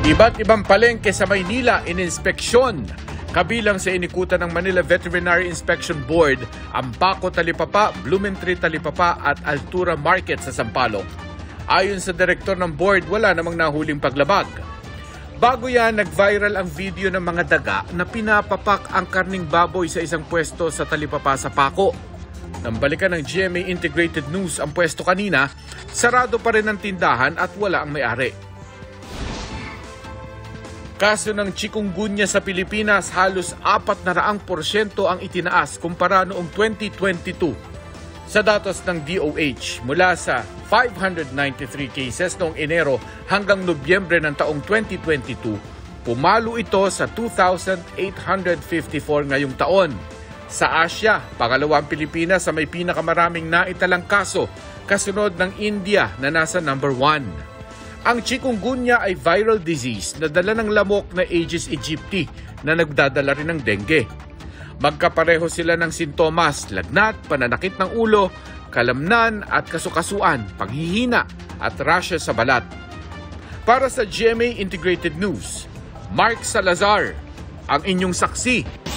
Iba't ibang palengke sa Maynila ininspeksyon. Kabilang sa inikutan ng Manila Veterinary Inspection Board ang Paco Talipapa, Blumentritt Talipapa at Altura Market sa Sampaloc. Ayon sa direktor ng board, wala namang nahuling paglabag. Bago yan, nag-viral ang video ng mga daga na pinapapak ang karning baboy sa isang pwesto sa Talipapa sa Paco. Nang balikan ng GMA Integrated News ang pwesto kanina, sarado pa rin ang tindahan at wala ang may-ari. Kaso ng chikungunya sa Pilipinas, halos 400% ang itinaas kumpara noong 2022. Sa datos ng DOH, mula sa 593 cases noong Enero hanggang Nobyembre ng taong 2022, pumalo ito sa 2,854 ngayong taon. Sa Asia, pangalawa ang Pilipinas sa may pinakamaraming naitalang kaso, kasunod ng India na nasa number 1. Ang chikungunya ay viral disease na dala ng lamok na Aedes aegypti na nagdadala rin ng dengue. Magkapareho sila ng sintomas, lagnat, pananakit ng ulo, kalamnan at kasukasuan, panghihina at rashes sa balat. Para sa GMA Integrated News, Mark Salazar, ang inyong saksi.